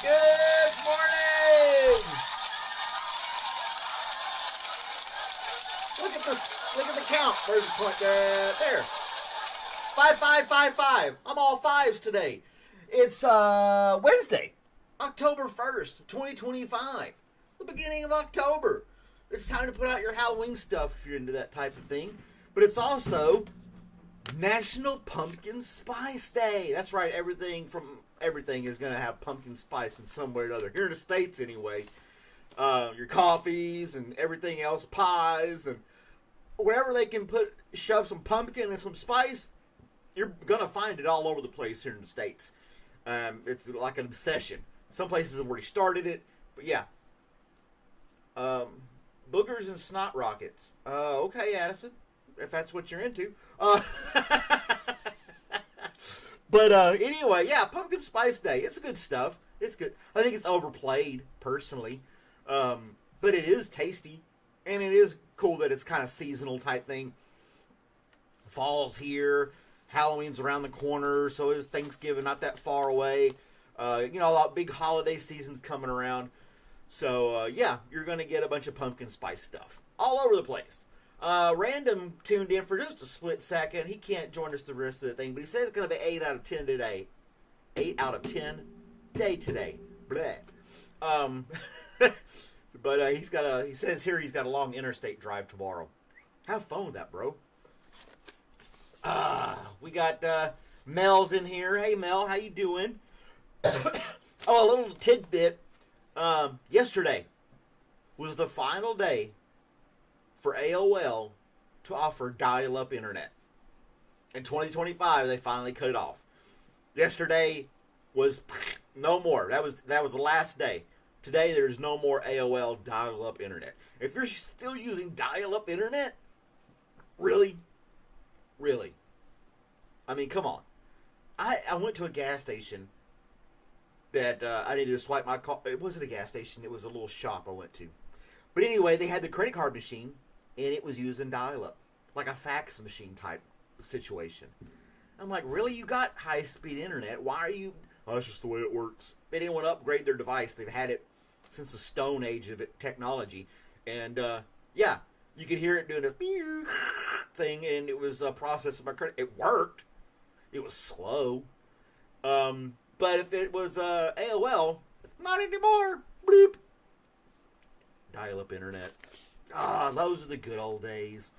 Good morning! Look at this. Look at the count. Where's the point? There. 5555. I'm all fives today. It's Wednesday, October 1st, 2025. The beginning of October. It's time to put out your Halloween stuff if you're into that type of thing. But it's also National Pumpkin Spice Day. That's right. Everything is going to have pumpkin spice in some way or another. Here in the States, anyway. Your coffees and everything else, pies, and wherever they can shove some pumpkin and some spice, you're going to find it all over the place here in the States. It's like an obsession. Some places have already started it, but yeah. Boogers and snot rockets. Okay, Addison, if that's what you're into. But anyway, yeah, Pumpkin Spice Day. It's good stuff. It's good. I think it's overplayed, personally. But it is tasty. And it is cool that it's kind of seasonal type thing. Fall's here. Halloween's around the corner. So is Thanksgiving, not that far away. A lot of big holiday seasons coming around. So, yeah, you're going to get a bunch of pumpkin spice stuff all over the place. Random tuned in for just a split second. He can't join us the rest of the thing, but he says it's going to be 8 out of 10 today. 8 out of 10 day today. Bleh. But he says here he's got a long interstate drive tomorrow. Have fun with that, bro. We got Mel's in here. Hey, Mel, how you doing? Oh, a little tidbit. Yesterday was the final day for AOL to offer dial-up internet. In 2025, they finally cut it off. Yesterday was no more. That was the last day. Today, there's no more AOL dial-up internet. If you're still using dial-up internet, really? Really? I mean, come on. I went to a gas station that I needed to swipe my card. It wasn't a gas station. It was a little shop I went to. But anyway, they had the credit card machine, and it was using dial-up, like a fax machine type situation. I'm like, really? You got high-speed internet. Why are you... Oh, that's just the way it works. They didn't want to upgrade their device. They've had it since the stone age of technology. And, yeah, you could hear it doing this thing, and it was processing my credit. It worked. It was slow. But if it was AOL, it's not anymore. Bloop. Dial-up internet. Those are the good old days.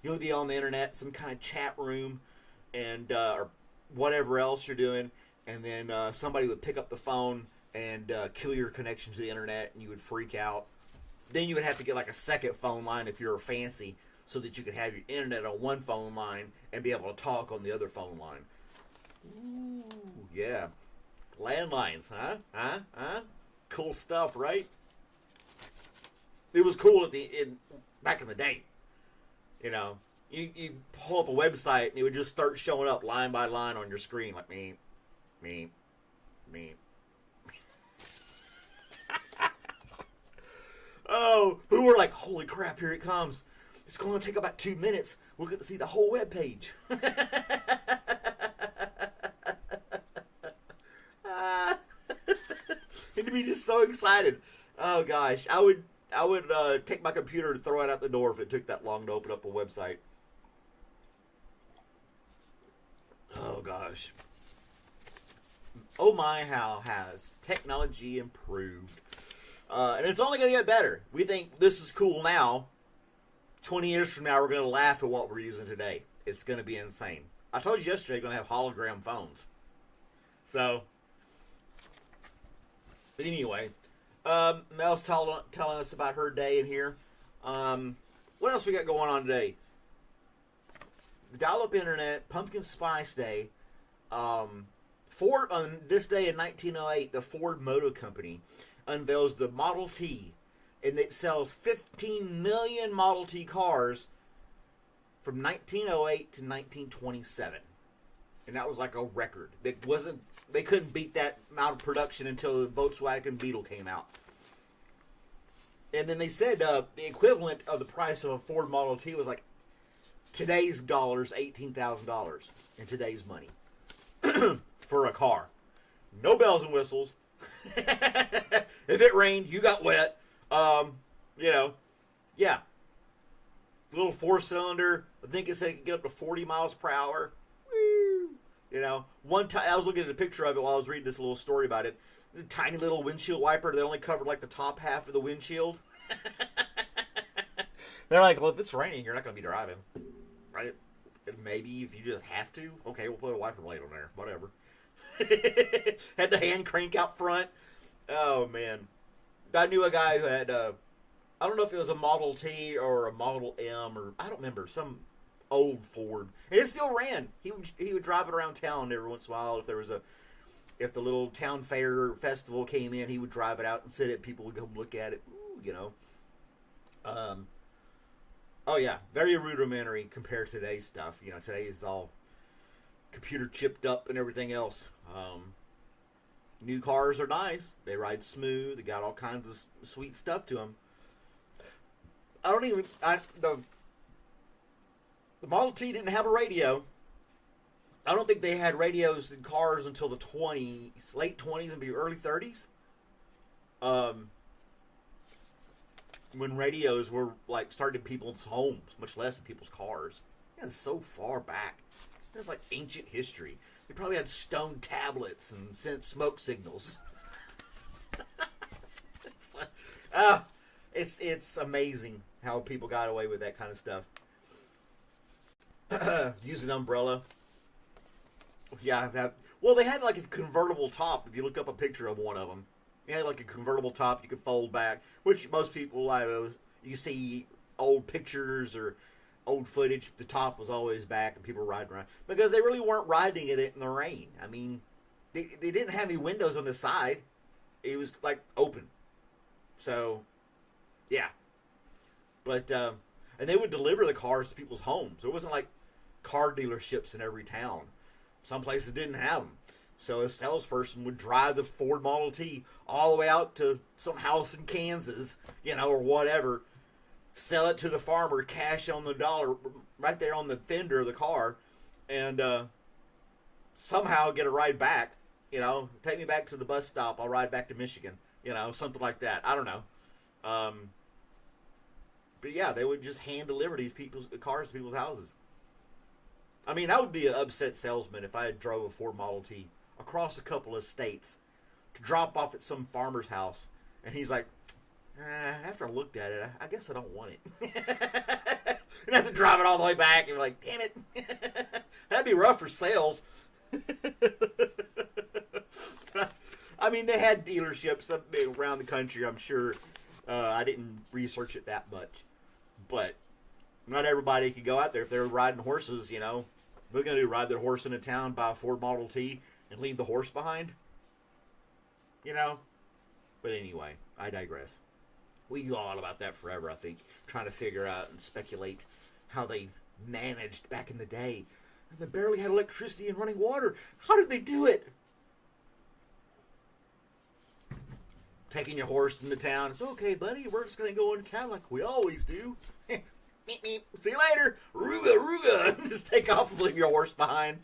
You'll be on the internet, some kind of chat room, and or whatever else you're doing, and then somebody would pick up the phone and kill your connection to the internet, and you would freak out. Then you would have to get like a second phone line if you're fancy, so that you could have your internet on one phone line and be able to talk on the other phone line. Ooh, yeah. Landlines, huh? Cool stuff, right? It was cool back in the day. You pull up a website and it would just start showing up line by line on your screen, like me. Oh, we were like, holy crap, here it comes. It's going to take about 2 minutes. We'll get to see the whole web page. And to be just so excited. Oh gosh, I would take my computer and throw it out the door if it took that long to open up a website. Oh gosh. Oh my, how has technology improved? And it's only going to get better. We think this is cool now. 20 years from now, we're going to laugh at what we're using today. It's going to be insane. I told you yesterday we're going to have hologram phones. So, but anyway, Mel's telling us about her day in here. What else we got going on today? Dial-up internet, Pumpkin Spice Day. Ford, on this day in 1908, the Ford Motor Company unveils the Model T, and it sells 15 million Model T cars from 1908 to 1927, and that was like a record. They couldn't beat that amount of production until the Volkswagen Beetle came out. And then they said the equivalent of the price of a Ford Model T was like today's dollars, $18,000 in today's money for a car. No bells and whistles, If it rained, you got wet. You know, yeah. Little 4-cylinder. I think it said it could get up to 40 miles per hour. Woo! You know, one time I was looking at a picture of it while I was reading this little story about it. The tiny little windshield wiper that only covered like the top half of the windshield. They're like, well, if it's raining, you're not going to be driving, right? Maybe if you just have to, okay, we'll put a wiper blade on there, whatever. Had the hand crank out front. Oh man, I knew a guy who had I don't know if it was a Model T or a Model M or I don't remember, some old Ford, and it still ran. He would drive it around town every once in a while. If the little town fair festival came in, he would drive it out and sit it. People would go look at it. Ooh, you know. Oh yeah, very rudimentary compared to today's stuff. You know, today is all computer chipped up and everything else. New cars are nice. They ride smooth. They got all kinds of sweet stuff to them. The Model T didn't have a radio. I don't think they had radios in cars until the late 20s and maybe early 30s. When radios were like started in people's homes, much less in people's cars. It's so far back. It's like ancient history. They probably had stone tablets and sent smoke signals. It's amazing how people got away with that kind of stuff. Use an umbrella. Yeah, well, they had like a convertible top. If you look up a picture of one of them, they had like a convertible top you could fold back, which most people you see old pictures or old footage. The top was always back, and people were riding around because they really weren't riding it in the rain. I mean, they didn't have any windows on the side. It was like open. So, yeah. But and they would deliver the cars to people's homes. It wasn't like car dealerships in every town. Some places didn't have them. So a salesperson would drive the Ford Model T all the way out to some house in Kansas, you know, or whatever, sell it to the farmer, cash on the dollar right there on the fender of the car, and somehow get a ride back. You know, take me back to the bus stop. I'll ride back to Michigan. You know, something like that. I don't know. But yeah, they would just hand deliver these cars to people's houses. I mean, I would be an upset salesman if I had drove a Ford Model T across a couple of states to drop off at some farmer's house, and he's like, after I looked at it, I guess I don't want it. And I have to drive it all the way back, and you're like, damn it. That'd be rough for sales. I mean, they had dealerships around the country, I'm sure. I didn't research it that much. But not everybody could go out there if they were riding horses, you know. We're going to ride their horse into town, buy a Ford Model T, and leave the horse behind. You know? But anyway, I digress. We go on about that forever, I think, trying to figure out and speculate how they managed back in the day. And they barely had electricity and running water. How did they do it? Taking your horse into town. It's okay, buddy. We're just going to go into town like we always do. Meep, meep. See you later. Ruga, ruga. Just take off and leave your horse behind.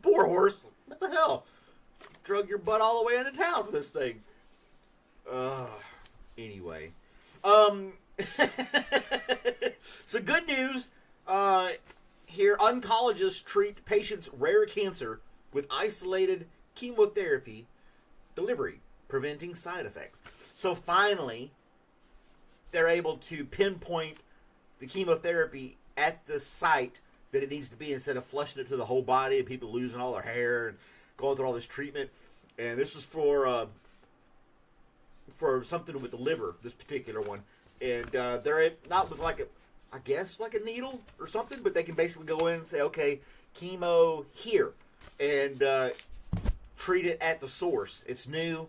Poor horse. What the hell? Drug your butt all the way into town for this thing. Anyway. So good news. Here, oncologists treat patients' rare cancer with isolated chemotherapy delivery, preventing side effects. So finally, they're able to pinpoint the chemotherapy at the site that it needs to be instead of flushing it to the whole body and people losing all their hair and going through all this treatment. And this is for something with the liver, this particular one. And they're not with like a needle or something, but they can basically go in and say, okay, chemo here. And treat it at the source. It's new.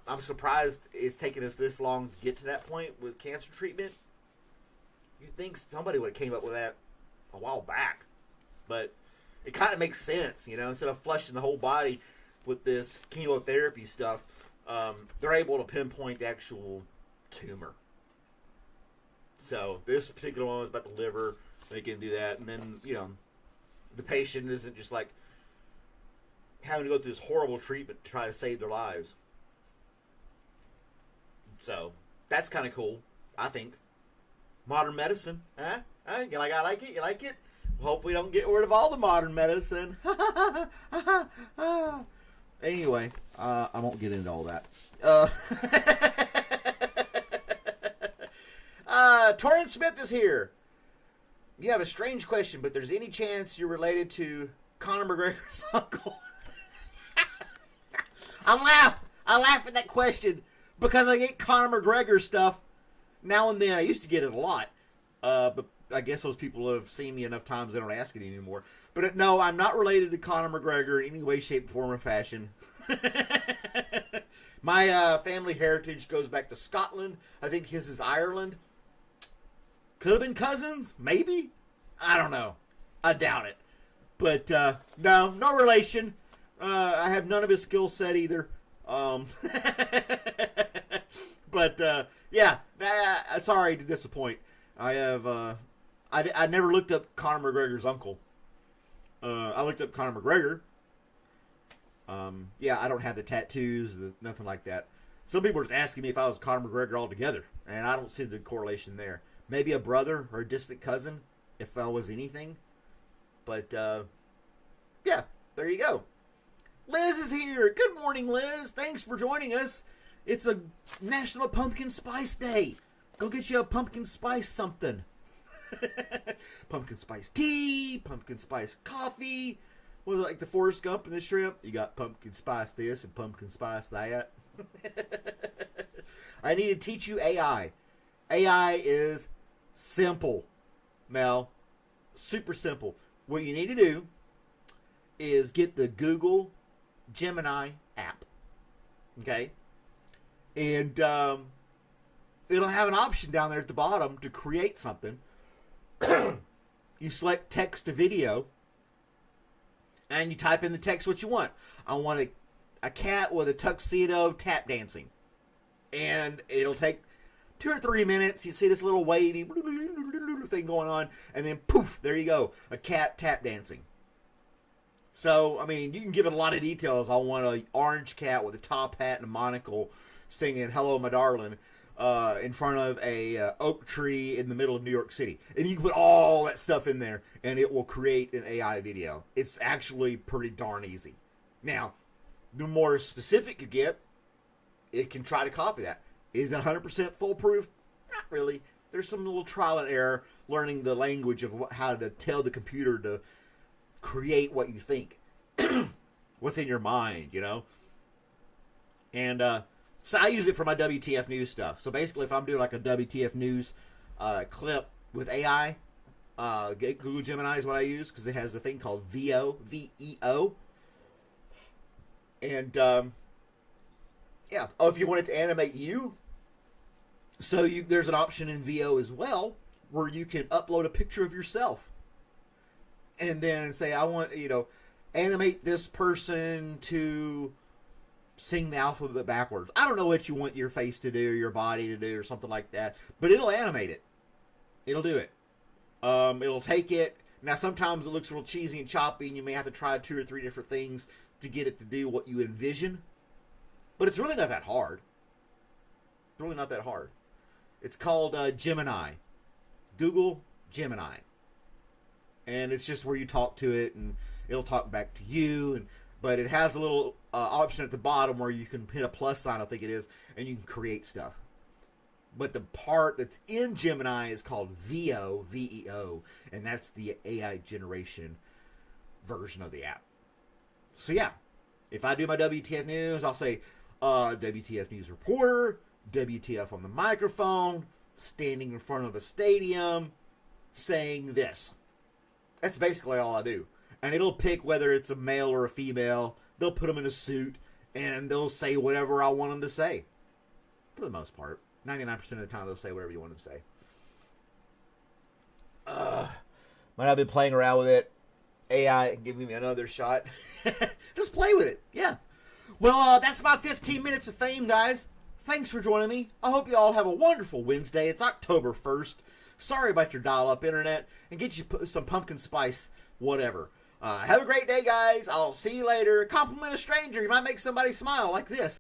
I'm surprised it's taken us this long to get to that point with cancer treatment. You'd think somebody would have came up with that a while back. But it kind of makes sense, you know, instead of flushing the whole body with this chemotherapy stuff, they're able to pinpoint the actual tumor. So this particular one was about the liver. They can do that. And then, you know, the patient isn't just like having to go through this horrible treatment to try to save their lives. So that's kind of cool, I think. Modern medicine, huh? You like, I like it. You like it? Hope we don't get rid of all the modern medicine. Anyway, I won't get into all that. Torrance Smith is here. You have a strange question, but there's any chance you're related to Conor McGregor's uncle? I laugh at that question because I get Conor McGregor stuff now and then. I used to get it a lot, but I guess those people have seen me enough times they don't ask it anymore. But no, I'm not related to Conor McGregor in any way, shape, form, or fashion. My family heritage goes back to Scotland. I think his is Ireland. Could have been cousins, maybe. I don't know. I doubt it. But no relation. I have none of his skill set either. But yeah, sorry to disappoint. I have I never looked up Conor McGregor's uncle. I looked up Conor McGregor. Yeah, I don't have the tattoos, nothing like that. Some people are just asking me if I was Conor McGregor altogether, and I don't see the correlation there. Maybe a brother or a distant cousin, if I was anything. But yeah, there you go. Liz is here. Good morning, Liz. Thanks for joining us. It's a National Pumpkin Spice Day. Go get you a pumpkin spice something. Pumpkin spice tea, pumpkin spice coffee. Was it like the Forrest Gump and the shrimp? You got pumpkin spice this and pumpkin spice that. I need to teach you AI. AI is simple, Mel. Super simple. What you need to do is get the Google Gemini app. Okay? And it'll have an option down there at the bottom to create something. You select text to video. And you type in the text what you want. I want a cat with a tuxedo tap dancing. And it'll take 2 or 3 minutes. You see this little wavy thing going on. And then poof, there you go. A cat tap dancing. So, I mean, you can give it a lot of details. I want an orange cat with a top hat and a monocle singing Hello, My Darling in front of a oak tree in the middle of New York City. And you can put all that stuff in there, and it will create an AI video. It's actually pretty darn easy. Now, the more specific you get, it can try to copy that. Is it 100% foolproof? Not really. There's some little trial and error learning the language of how to tell the computer to create what you think. What's in your mind, you know? And so I use it for my WTF News stuff. So basically, if I'm doing like a WTF News clip with AI, Google Gemini is what I use because it has a thing called VO, V-E-O. And yeah, if you want it to animate you, so there's an option in VO as well where you can upload a picture of yourself. And then say, I want, animate this person to sing the alphabet backwards. I don't know what you want your face to do or your body to do or something like that, but it'll animate it. It'll do it. It'll take it. Now, sometimes it looks real cheesy and choppy, and you may have to try 2 or 3 different things to get it to do what you envision. But it's really not that hard. It's really not that hard. It's called Gemini. Google Gemini. And it's just where you talk to it, and it'll talk back to you. But it has a little option at the bottom where you can hit a plus sign, I think it is, and you can create stuff. But the part that's in Gemini is called VO, V-E-O, and that's the AI generation version of the app. So yeah, if I do my WTF News, I'll say WTF News reporter, WTF on the microphone, standing in front of a stadium, saying this. That's basically all I do. And it'll pick whether it's a male or a female. They'll put them in a suit, and they'll say whatever I want them to say. For the most part. 99% of the time, they'll say whatever you want them to say. Might have been playing around with it. AI giving me another shot. Just play with it. Yeah. Well, that's my 15 minutes of fame, guys. Thanks for joining me. I hope you all have a wonderful Wednesday. It's October 1st. Sorry about your dial-up internet. And get you some pumpkin spice whatever. Have a great day, guys. I'll see you later. Compliment a stranger. You might make somebody smile like this.